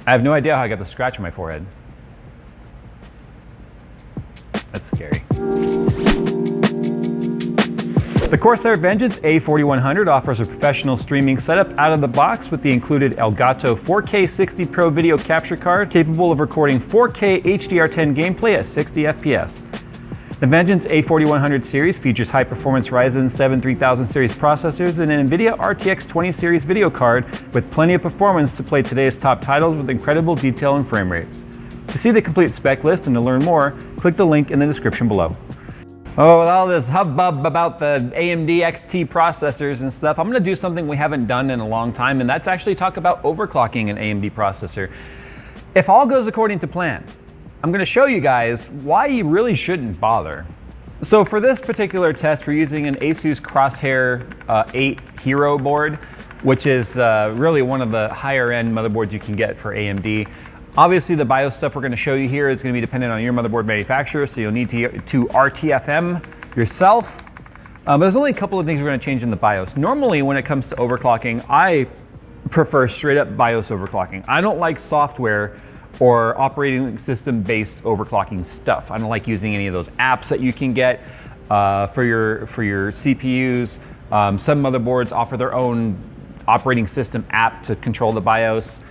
I have no idea how I got the scratch on my forehead. That's scary. The Corsair Vengeance A4100 offers a professional streaming setup out of the box with the included Elgato 4K 60 Pro video capture card capable of recording 4K HDR10 gameplay at 60 FPS. The Vengeance A4100 series features high-performance Ryzen 7 3000 series processors and an NVIDIA RTX 20 series video card with plenty of performance to play today's top titles with incredible detail and frame rates. To see the complete spec list and to learn more, click the link in the description below. Oh, with all this hubbub about the AMD XT processors and stuff, I'm gonna do something we haven't done in a long time, and that's actually talk about overclocking an AMD processor. If all goes according to plan, I'm gonna show you guys why you really shouldn't bother. So for this particular test, we're using an Asus Crosshair 8 Hero board, which is really one of the higher end motherboards you can get for AMD. Obviously, the BIOS stuff we're going to show you here is going to be dependent on your motherboard manufacturer, so you'll need to RTFM yourself. But there's only a couple of things we're going to change in the BIOS. Normally, when it comes to overclocking, I prefer straight up BIOS overclocking. I don't like software or operating system based overclocking stuff. I don't like using any of those apps that you can get for your CPUs. Some motherboards offer their own operating system app to control the BIOS.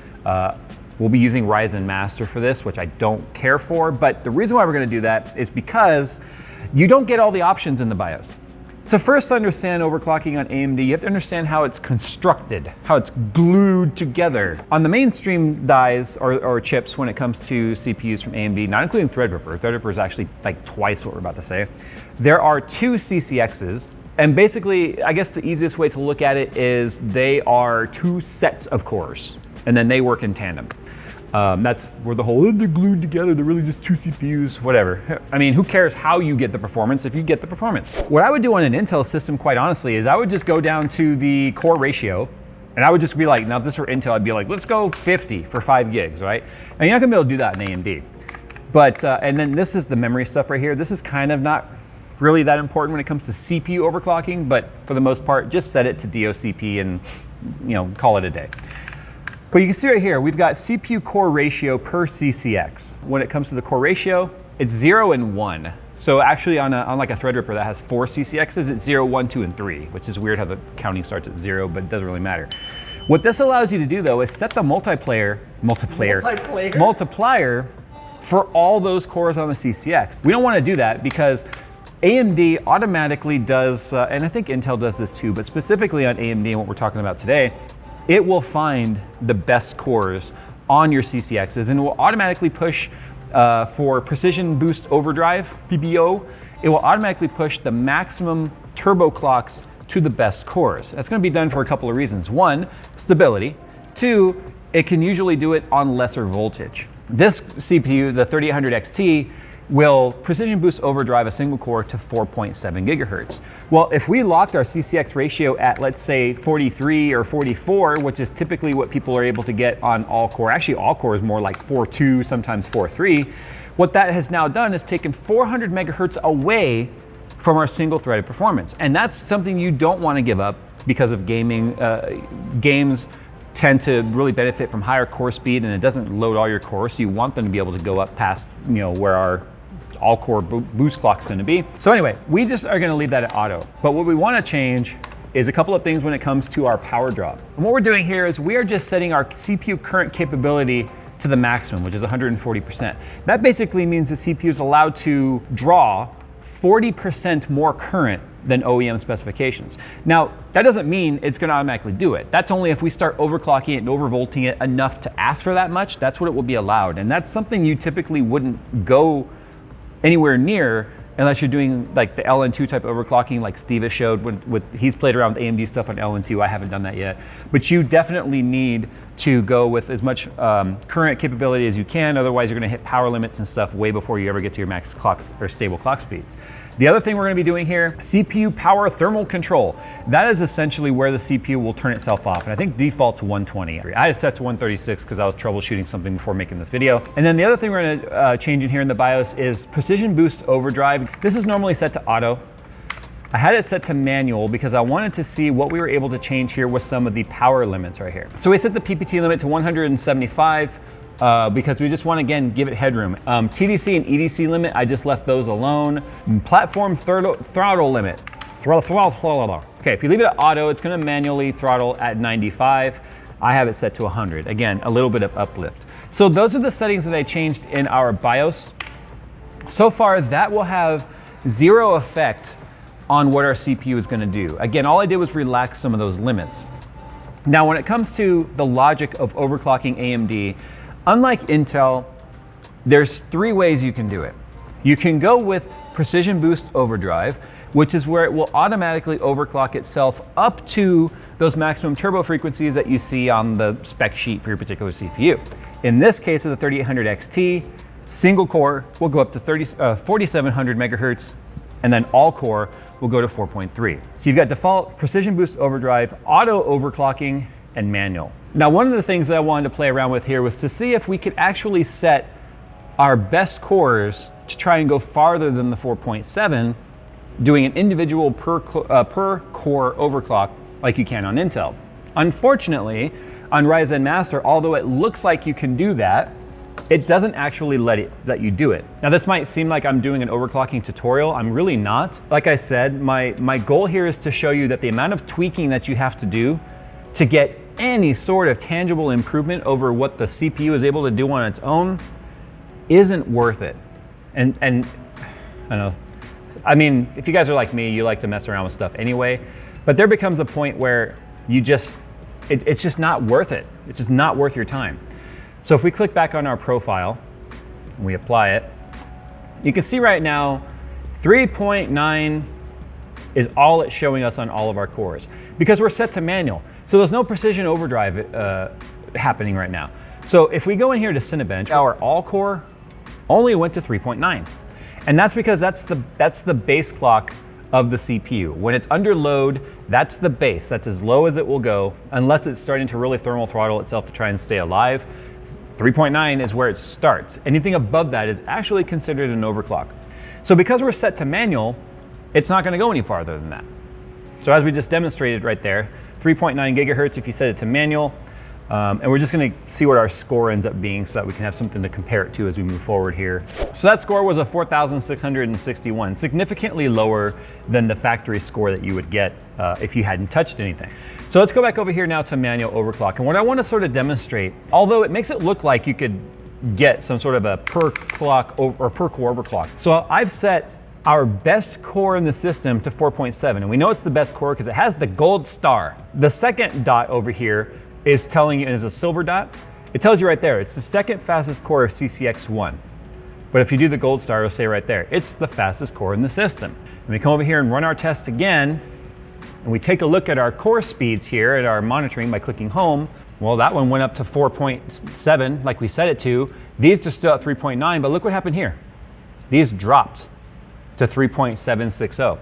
We'll be using Ryzen Master for this, which I don't care for, but the reason why we're gonna do that is because you don't get all the options in the BIOS. To first understand overclocking on AMD, you have to understand how it's constructed, how it's glued together. On the mainstream dies or chips when it comes to CPUs from AMD, not including Threadripper. Threadripper is actually like twice what we're about to say. There are two CCXs, and basically, I guess the easiest way to look at it is they are two sets of cores, and then they work in tandem. That's where the whole, they're glued together, they're really just two CPUs, whatever. I mean, who cares how you get the performance if you get the performance? What I would do on an Intel system, quite honestly, is I would just go down to the core ratio, and I would just be like, now if this were Intel, I'd be like, let's go 50 for 5 gigs, right? And you're not gonna be able to do that in AMD. But, and then this is the memory stuff right here. This is kind of not really that important when it comes to CPU overclocking, but for the most part, just set it to DOCP and call it a day. But you can see right here, we've got CPU core ratio per CCX. When it comes to the core ratio, it's 0 and 1. So actually on like a Threadripper that has 4 CCXs, it's 0, 1, 2, and 3, which is weird how the counting starts at 0, but it doesn't really matter. What this allows you to do though is set the multiplier for all those cores on the CCX. We don't want to do that because AMD automatically does, and I think Intel does this too, but specifically on AMD and what we're talking about today, it will find the best cores on your CCXs and it will automatically push for Precision Boost Overdrive, PBO, it will automatically push the maximum turbo clocks to the best cores. That's gonna be done for a couple of reasons. One, stability. Two, it can usually do it on lesser voltage. This CPU, the 3800 XT, will Precision Boost Overdrive a single core to 4.7 gigahertz. Well, if we locked our CCX ratio at, let's say, 43 or 44, which is typically what people are able to get on all core, actually all core is more like 4.2, sometimes 4.3, what that has now done is taken 400 megahertz away from our single threaded performance. And that's something you don't want to give up because of gaming. Games tend to really benefit from higher core speed and it doesn't load all your cores, so you want them to be able to go up past where our all-core boost clock's gonna be. So anyway, we just are gonna leave that at auto. But what we wanna change is a couple of things when it comes to our power draw. And what we're doing here is we are just setting our CPU current capability to the maximum, which is 140%. That basically means the CPU is allowed to draw 40% more current than OEM specifications. Now, that doesn't mean it's gonna automatically do it. That's only if we start overclocking it and overvolting it enough to ask for that much, that's what it will be allowed. And that's something you typically wouldn't go anywhere near unless you're doing like the LN2 type overclocking like Steve has showed he's played around with AMD stuff on LN2. I haven't done that yet. But you definitely need to go with as much current capability as you can, otherwise you're gonna hit power limits and stuff way before you ever get to your max clocks or stable clock speeds. The other thing we're gonna be doing here, CPU power thermal control. That is essentially where the CPU will turn itself off, and I think default's 120. I had it set to 136 because I was troubleshooting something before making this video. And then the other thing we're gonna change in here in the BIOS is Precision Boost Overdrive. This is normally set to auto. I had it set to manual because I wanted to see what we were able to change here with some of the power limits right here. So we set the PPT limit to 175 because we just want to, again, give it headroom. TDC and EDC limit, I just left those alone. Platform throttle limit. Okay, if you leave it at auto, it's going to manually throttle at 95. I have it set to 100. Again, a little bit of uplift. So those are the settings that I changed in our BIOS. So far, that will have zero effect on what our CPU is going to do. Again, all I did was relax some of those limits. Now, when it comes to the logic of overclocking AMD, unlike Intel, there's 3 ways you can do it. You can go with Precision Boost Overdrive, which is where it will automatically overclock itself up to those maximum turbo frequencies that you see on the spec sheet for your particular CPU. In this case of the 3800 XT, single core will go up to 4700 megahertz, and then all core will go to 4.3. So you've got default, Precision Boost Overdrive, auto overclocking, and manual. Now, one of the things that I wanted to play around with here was to see if we could actually set our best cores to try and go farther than the 4.7, doing an individual per core overclock like you can on Intel. Unfortunately, on Ryzen Master, although it looks like you can do that, it doesn't actually let you do it. Now, this might seem like I'm doing an overclocking tutorial. I'm really not. Like I said, my goal here is to show you that the amount of tweaking that you have to do to get any sort of tangible improvement over what the CPU is able to do on its own isn't worth it. And I don't know. I mean, if you guys are like me, you like to mess around with stuff anyway, but there becomes a point where it's just not worth it. It's just not worth your time. So if we click back on our profile and we apply it, you can see right now 3.9 is all it's showing us on all of our cores because we're set to manual. So there's no precision overdrive happening right now. So if we go in here to Cinebench, our all core only went to 3.9. And that's because that's the base clock of the CPU. When it's under load, that's the base. That's as low as it will go unless it's starting to really thermal throttle itself to try and stay alive. 3.9 is where it starts. Anything above that is actually considered an overclock. So because we're set to manual, it's not gonna go any farther than that. So as we just demonstrated right there, 3.9 gigahertz if you set it to manual, and we're just gonna see what our score ends up being so that we can have something to compare it to as we move forward here. So that score was a 4,661, significantly lower than the factory score that you would get if you hadn't touched anything. So let's go back over here now to manual overclock. And what I wanna sort of demonstrate, although it makes it look like you could get some sort of a per clock or per core overclock. So I've set our best core in the system to 4.7, and we know it's the best core because it has the gold star. The second dot over here is telling you, and it's a silver dot, it tells you right there, it's the second fastest core of CCX1. But if you do the gold star, it'll say right there, it's the fastest core in the system. And we come over here and run our test again, and we take a look at our core speeds here at our monitoring by clicking home. Well, that one went up to 4.7 like we set it to. These are still at 3.9, but look what happened here. These dropped to 3.760.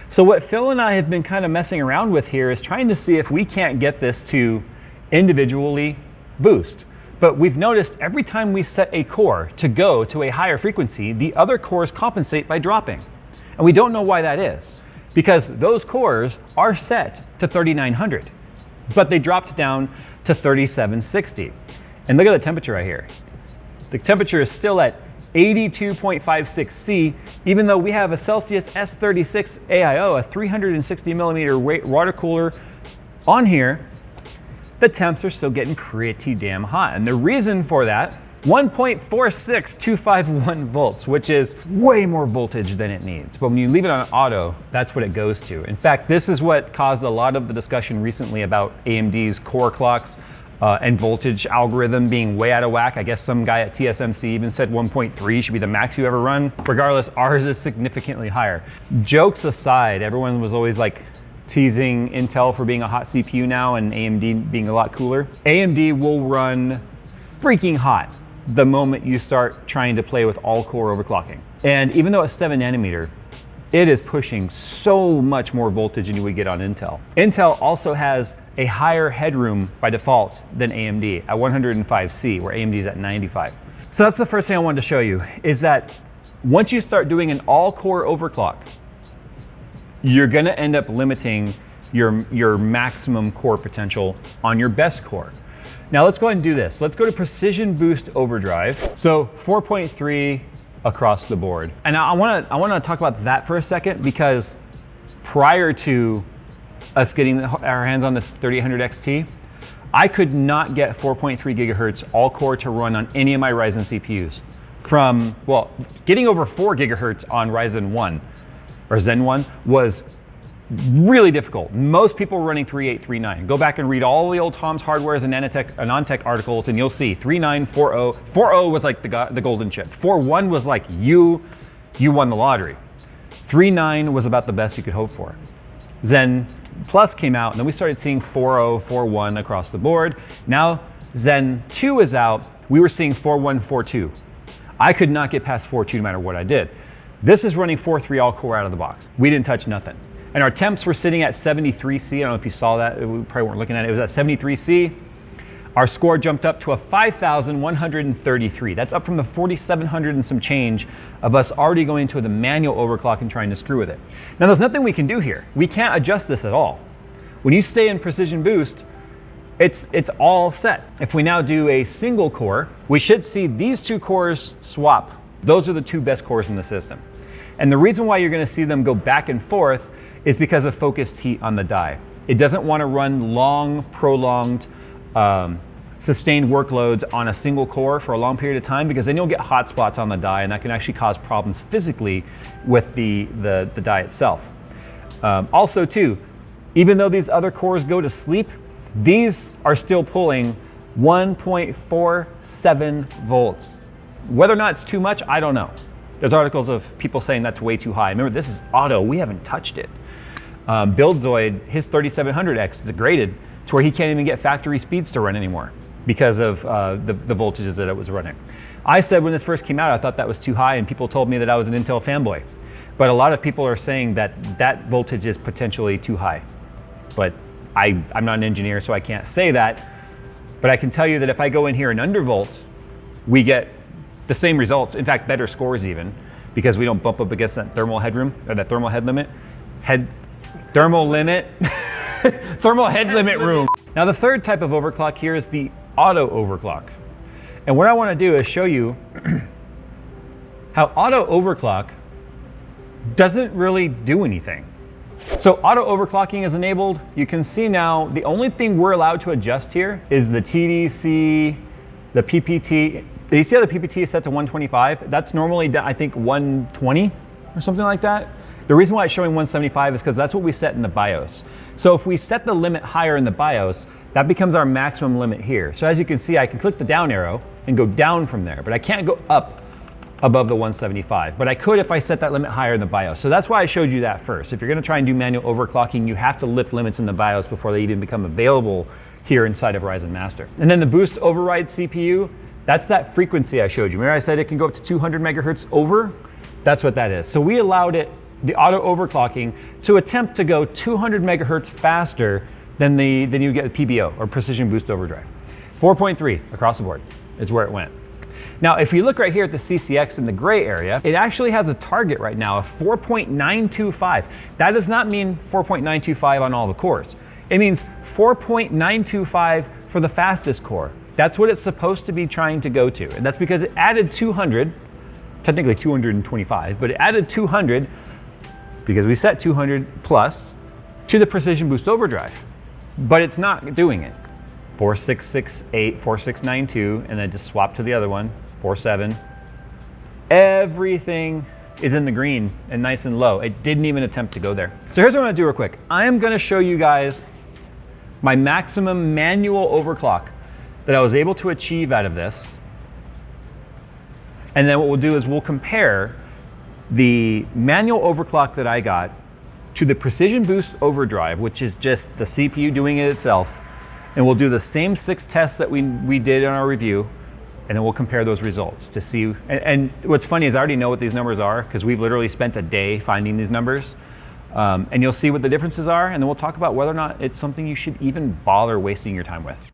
So what Phil and I have been kind of messing around with here is trying to see if we can't get this to individually boost. But we've noticed every time we set a core to go to a higher frequency, the other cores compensate by dropping. And we don't know why that is, because those cores are set to 3900, but they dropped down to 3760. And look at the temperature right here. The temperature is still at 82.56 C, even though we have a Celsius S36 AIO, a 360 millimeter water cooler on here. The temps are still getting pretty damn hot. And the reason for that, 1.46251 volts, which is way more voltage than it needs. But when you leave it on auto, that's what it goes to. In fact, this is what caused a lot of the discussion recently about AMD's core clocks and voltage algorithm being way out of whack. I guess some guy at TSMC even said 1.3 should be the max you ever run. Regardless, ours is significantly higher. Jokes aside, everyone was always like, teasing Intel for being a hot CPU now and AMD being a lot cooler. AMD will run freaking hot the moment you start trying to play with all core overclocking. And even though it's 7 nanometer, it is pushing so much more voltage than you would get on Intel. Intel also has a higher headroom by default than AMD at 105C, where AMD is at 95. So that's the first thing I wanted to show you, is that once you start doing an all core overclock, you're gonna end up limiting your maximum core potential on your best core. Now let's go ahead and do this. Let's go to Precision Boost Overdrive. So 4.3 across the board. And I wanna talk about that for a second, because prior to us getting our hands on this 3800 XT, I could not get 4.3 gigahertz all core to run on any of my Ryzen CPUs. From, well, getting over 4 gigahertz on Ryzen 1 or Zen 1 was really difficult. Most people were running 3839. Go back and read all the old Tom's Hardwares and Anantech articles, and you'll see 3940. 40 was like the golden chip. 41 was like you won the lottery. 39 was about the best you could hope for. Zen Plus came out, and then we started seeing 40, 41 across the board. Now Zen 2 is out. We were seeing 41, 42. I could not get past 42 no matter what I did. This is running 4.3 all core out of the box. We didn't touch nothing. And our temps were sitting at 73C. I don't know if you saw that. We probably weren't looking at it. It was at 73C. Our score jumped up to a 5,133. That's up from the 4,700 and some change of us already going to the manual overclock and trying to screw with it. Now, there's nothing we can do here. We can't adjust this at all. When you stay in Precision Boost, it's all set. If we now do a single core, we should see these two cores swap. Those are the two best cores in the system. And the reason why you're gonna see them go back and forth is because of focused heat on the die. It doesn't want to run long, prolonged, sustained workloads on a single core for a long period of time, because then you'll get hot spots on the die, and that can actually cause problems physically with the die itself. Also too, even though these other cores go to sleep, these are still pulling 1.47 volts. Whether or not it's too much, I don't know. There's articles of people saying that's way too high. Remember, this is auto, we haven't touched it. BuildZoid, his 3700X degraded to where he can't even get factory speeds to run anymore because of the voltages that it was running. I said when this first came out, I thought that was too high, and people told me that I was an Intel fanboy. But a lot of people are saying that that voltage is potentially too high. But I'm not an engineer, so I can't say that. But I can tell you that if I go in here and undervolt, we get the same results, in fact, better scores even, because we don't bump up against that thermal headroom, or that thermal head limit. Thermal limit? Thermal head limit room. Now the third type of overclock here is the auto overclock. And what I want to do is show you how auto overclock doesn't really do anything. So auto overclocking is enabled. You can see now the only thing we're allowed to adjust here is the TDC, the PPT. Do you see how the PPT is set to 125? That's normally, I think, 120 or something like that. The reason why it's showing 175 is because that's what we set in the BIOS. So if we set the limit higher in the BIOS, that becomes our maximum limit here. So as you can see, I can click the down arrow and go down from there, but I can't go up above the 175. But I could if I set that limit higher in the BIOS. So that's why I showed you that first. If you're gonna try and do manual overclocking, you have to lift limits in the BIOS before they even become available here inside of Ryzen Master. And then the Boost Override CPU, that's that frequency I showed you. Remember I said it can go up to 200 megahertz over? That's what that is. So we allowed it, the auto overclocking, to attempt to go 200 megahertz faster than you get PBO, or Precision Boost Overdrive. 4.3 across the board is where it went. Now, if you look right here at the CCX in the gray area, it actually has a target right now of 4.925. That does not mean 4.925 on all the cores. It means 4.925 for the fastest core. That's what it's supposed to be trying to go to. And that's because it added 200, technically 225, but it added 200 because we set 200 plus to the Precision Boost Overdrive. But it's not doing it. 4668, 4692, and then just swap to the other one, 47. Everything is in the green and nice and low. It didn't even attempt to go there. So here's what I'm gonna do real quick. I am gonna show you guys my maximum manual overclock that I was able to achieve out of this. And then what we'll do is we'll compare the manual overclock that I got to the Precision Boost Overdrive, which is just the CPU doing it itself. And we'll do the same 6 tests that we did in our review, and then we'll compare those results to see. And what's funny is I already know what these numbers are because we've literally spent a day finding these numbers. And you'll see what the differences are, and then we'll talk about whether or not it's something you should even bother wasting your time with.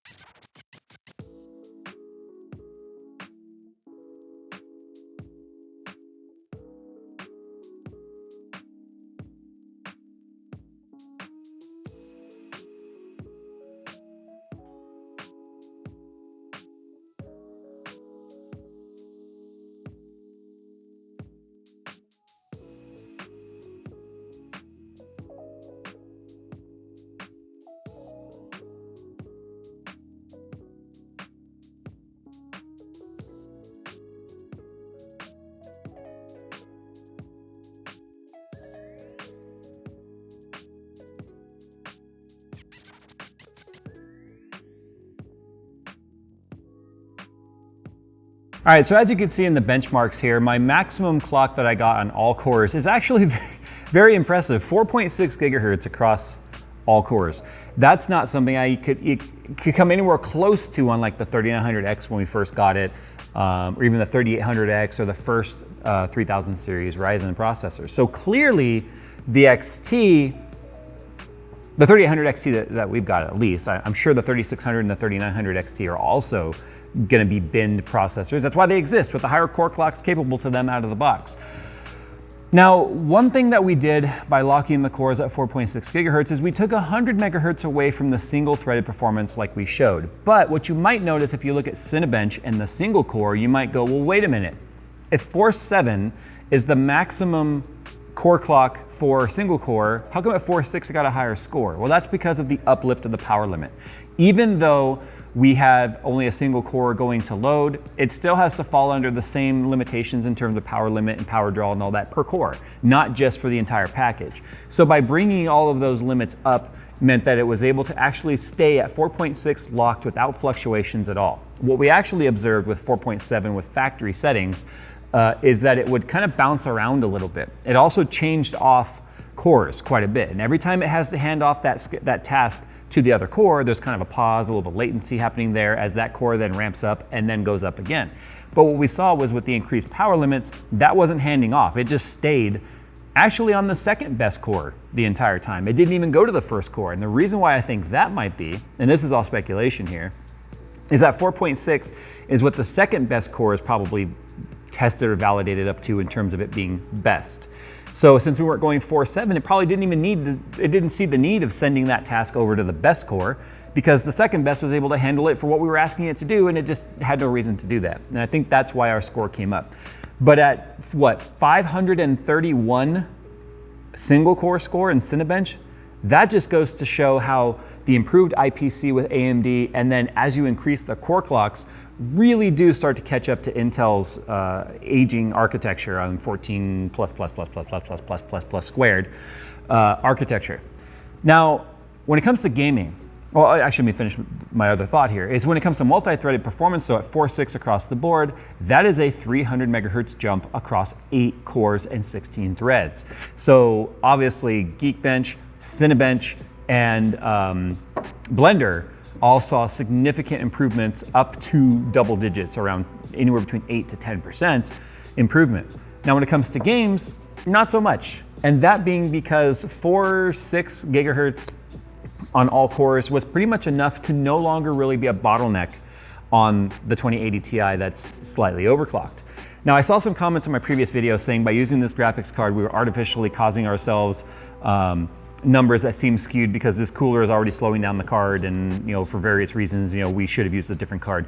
All right, so as you can see in the benchmarks here, my maximum clock that I got on all cores is actually very impressive, 4.6 gigahertz across all cores. That's not something it could come anywhere close to on like the 3900X when we first got it, or even the 3800X or the first 3000 series Ryzen processors. So clearly the XT, the 3800 XT that we've got at least, I'm sure the 3600 and the 3900 XT are also gonna be binned processors. That's why they exist, with the higher core clocks capable to them out of the box. Now, one thing that we did by locking the cores at 4.6 gigahertz is we took 100 megahertz away from the single threaded performance like we showed. But what you might notice if you look at Cinebench and the single core, you might go, well, wait a minute. If Force 7 is the maximum core clock for single core, how come at Force 6 it got a higher score? Well, that's because of the uplift of the power limit. Even though we have only a single core going to load, it still has to fall under the same limitations in terms of power limit and power draw and all that per core, not just for the entire package. So by bringing all of those limits up meant that it was able to actually stay at 4.6 locked without fluctuations at all. What we actually observed with 4.7 with factory settings is that it would kind of bounce around a little bit. It also changed off cores quite a bit. And every time it has to hand off that task to the other core, there's kind of a pause, a little bit of latency happening there as that core then ramps up and then goes up again. But what we saw was with the increased power limits, that wasn't handing off. It just stayed actually on the second best core the entire time. It didn't even go to the first core. And the reason why I think that might be, and this is all speculation here, is that 4.6 is what the second best core is probably tested or validated up to in terms of it being best. So since we weren't going 4.7, it probably didn't even it didn't see the need of sending that task over to the best core, because the second best was able to handle it for what we were asking it to do, and it just had no reason to do that. And I think that's why our score came up. But at what, 531 single core score in Cinebench, that just goes to show how the improved IPC with AMD, and then as you increase the core clocks, really do start to catch up to Intel's aging architecture on 14 plus squared architecture. Now, when it comes to gaming, well, actually, let me finish my other thought here, is when it comes to multi-threaded performance, so at 4.6 across the board, that is a 300 megahertz jump across 8 cores and 16 threads. So obviously, Geekbench, Cinebench, and Blender all saw significant improvements up to double digits, around anywhere between 8 to 10% improvement. Now, when it comes to games, not so much. And that being because 4.6 gigahertz on all cores was pretty much enough to no longer really be a bottleneck on the 2080 Ti that's slightly overclocked. Now, I saw some comments in my previous video saying by using this graphics card, we were artificially causing ourselves numbers that seem skewed because this cooler is already slowing down the card, and for various reasons, we should have used a different card.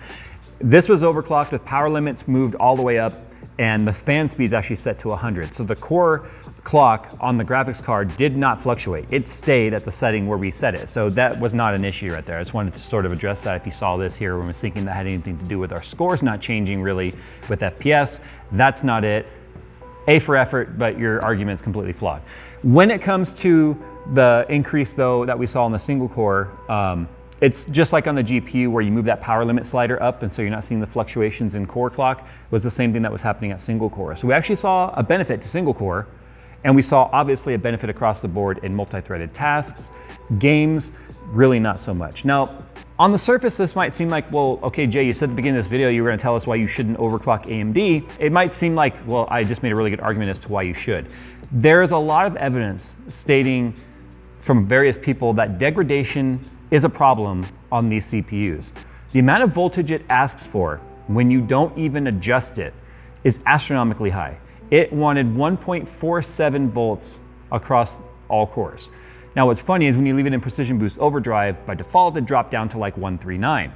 This was overclocked with power limits moved all the way up, and the fan speed is actually set to 100. So the core clock on the graphics card did not fluctuate. It stayed at the setting where we set it. So that was not an issue right there. I just wanted to sort of address that if you saw this here when I was thinking that had anything to do with our scores not changing really with FPS. That's not it. A for effort, but your argument's completely flawed. When it comes to the increase though that we saw on the single core, it's just like on the GPU where you move that power limit slider up, and so you're not seeing the fluctuations in core clock. It was the same thing that was happening at single core. So we actually saw a benefit to single core, and we saw obviously a benefit across the board in multi-threaded tasks. Games, really not so much. Now, on the surface, this might seem like, well, okay, Jay, you said at the beginning of this video you were gonna tell us why you shouldn't overclock AMD. It might seem like, well, I just made a really good argument as to why you should. There's a lot of evidence stating from various people that degradation is a problem on these CPUs. The amount of voltage it asks for when you don't even adjust it is astronomically high. It wanted 1.47 volts across all cores. Now what's funny is when you leave it in Precision Boost Overdrive, by default it dropped down to like 139.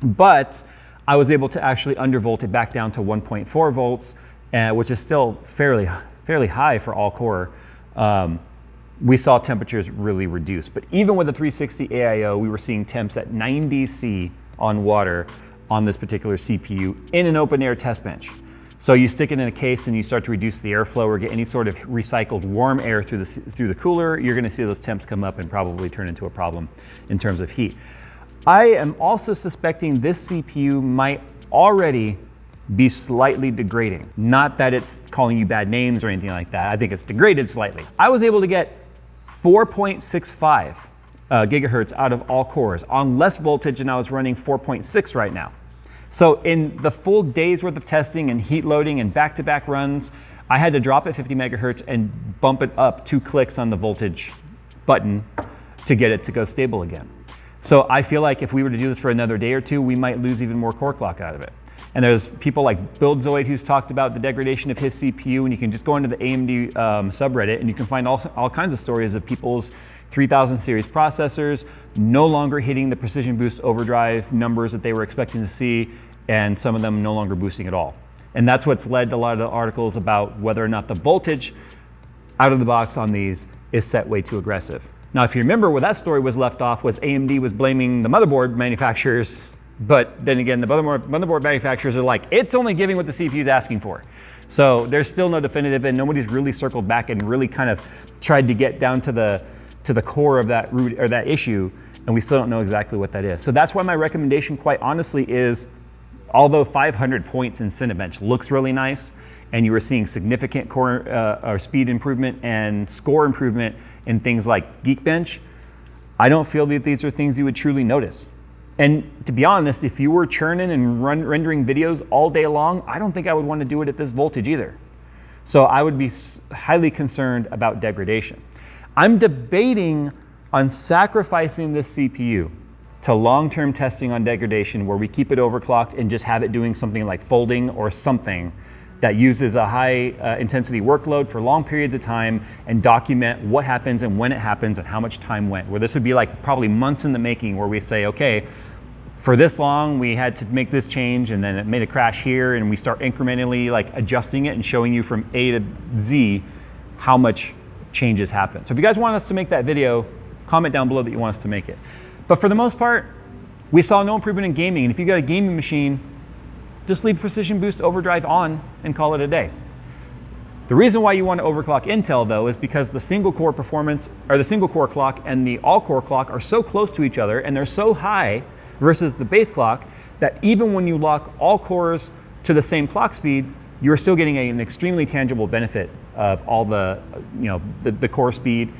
But I was able to actually undervolt it back down to 1.4 volts, which is still fairly high for all core. We saw temperatures really reduce. But even with the 360 AIO, we were seeing temps at 90 C on water on this particular CPU in an open air test bench. So you stick it in a case and you start to reduce the airflow or get any sort of recycled warm air through the cooler, you're gonna see those temps come up and probably turn into a problem in terms of heat. I am also suspecting this CPU might already be slightly degrading. Not that it's calling you bad names or anything like that. I think it's degraded slightly. I was able to get 4.65 gigahertz out of all cores on less voltage, and I was running 4.6 right now. So in the full day's worth of testing and heat loading and back-to-back runs, I had to drop at 50 megahertz and bump it up 2 clicks on the voltage button to get it to go stable again. So I feel like if we were to do this for another day or two, we might lose even more core clock out of it. And there's people like BuildZoid who's talked about the degradation of his CPU, and you can just go into the AMD subreddit and you can find all kinds of stories of people's 3000 series processors no longer hitting the precision boost overdrive numbers that they were expecting to see, and some of them no longer boosting at all. And that's what's led to a lot of the articles about whether or not the voltage out of the box on these is set way too aggressive. Now, if you remember where that story was left off was AMD was blaming the motherboard manufacturers, but then again, the motherboard manufacturers are like, it's only giving what the CPU is asking for. So there's still no definitive, and nobody's really circled back and really kind of tried to get down to the core of that root or that issue, and we still don't know exactly what that is. So that's why my recommendation, quite honestly, is although 500 points in Cinebench looks really nice, and you are seeing significant core or speed improvement and score improvement in things like Geekbench, I don't feel that these are things you would truly notice. And to be honest, if you were churning and rendering videos all day long, I don't think I would want to do it at this voltage either. So I would be highly concerned about degradation. I'm debating on sacrificing this CPU to long-term testing on degradation, where we keep it overclocked and just have it doing something like folding or something that uses a high intensity workload for long periods of time and document what happens and when it happens and how much time went. Where this would be like probably months in the making, where we say, okay, for this long we had to make this change and then it made a crash here, and we start incrementally like adjusting it and showing you from A to Z how much changes happen. So if you guys want us to make that video, comment down below that you want us to make it. But for the most part, we saw no improvement in gaming. And if you got a gaming machine, just leave Precision Boost Overdrive on and call it a day. The reason why you want to overclock Intel, though, is because the single core performance, or the single core clock and the all core clock are so close to each other, and they're so high versus the base clock, that even when you lock all cores to the same clock speed, you're still getting an extremely tangible benefit of all the, the core speed,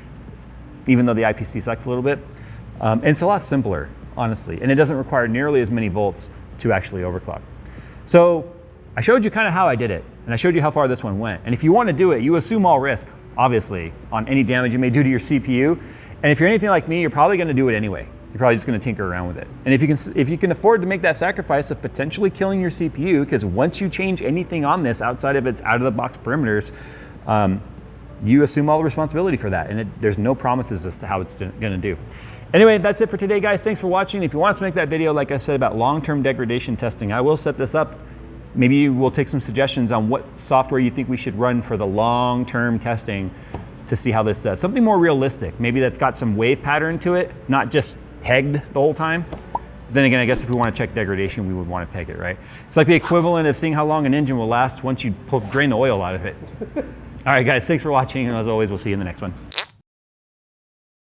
even though the IPC sucks a little bit. And it's a lot simpler, honestly, and it doesn't require nearly as many volts to actually overclock. So I showed you kind of how I did it, and I showed you how far this one went. And if you want to do it, you assume all risk, obviously, on any damage you may do to your CPU. And if you're anything like me, you're probably going to do it anyway. You're probably just going to tinker around with it. And if you can afford to make that sacrifice of potentially killing your CPU, because once you change anything on this outside of its out-of-the-box perimeters, you assume all the responsibility for that, and there's no promises as to how it's going to do. Anyway, that's it for today, guys. Thanks for watching. If you want us to make that video, like I said, about long-term degradation testing, I will set this up. Maybe we'll take some suggestions on what software you think we should run for the long-term testing to see how this does. Something more realistic, maybe that's got some wave pattern to it, not just pegged the whole time. Then again, I guess if we want to check degradation, we would want to peg it, right? It's like the equivalent of seeing how long an engine will last once you drain the oil out of it. All right, guys, thanks for watching, and as always, we'll see you in the next one.